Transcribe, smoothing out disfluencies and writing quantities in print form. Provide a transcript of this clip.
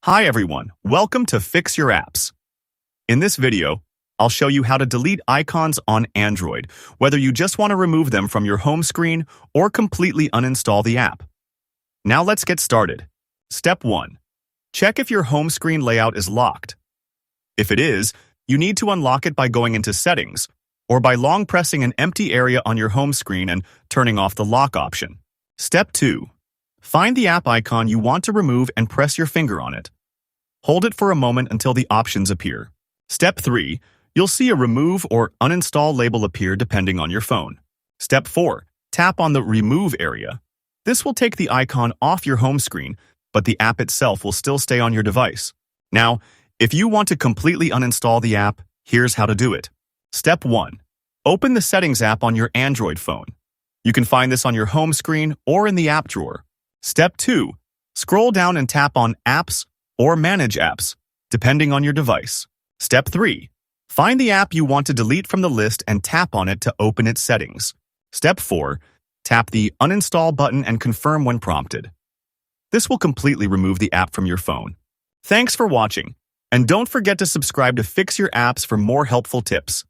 Hi everyone, welcome to Fix Your Apps. In this video, I'll show you how to delete icons on Android, whether you just want to remove them from your home screen or completely uninstall the app. Now let's get started. Step 1. Check if your home screen layout is locked. If it is, you need to unlock it by going into Settings, or by long pressing an empty area on your home screen and turning off the lock option. Step 2. Find the app icon you want to remove and press your finger on it. Hold it for a moment until the options appear. Step 3. You'll see a Remove or Uninstall label appear depending on your phone. Step 4. Tap on the Remove area. This will take the icon off your home screen, but the app itself will still stay on your device. Now, if you want to completely uninstall the app, here's how to do it. Step 1. Open the Settings app on your Android phone. You can find this on your home screen or in the app drawer. Step 2. Scroll down and tap on Apps or Manage Apps, depending on your device. Step 3. Find the app you want to delete from the list and tap on it to open its settings. Step 4. Tap the Uninstall button and confirm when prompted. This will completely remove the app from your phone. Thanks for watching, and don't forget to subscribe to Fix Your Apps for more helpful tips.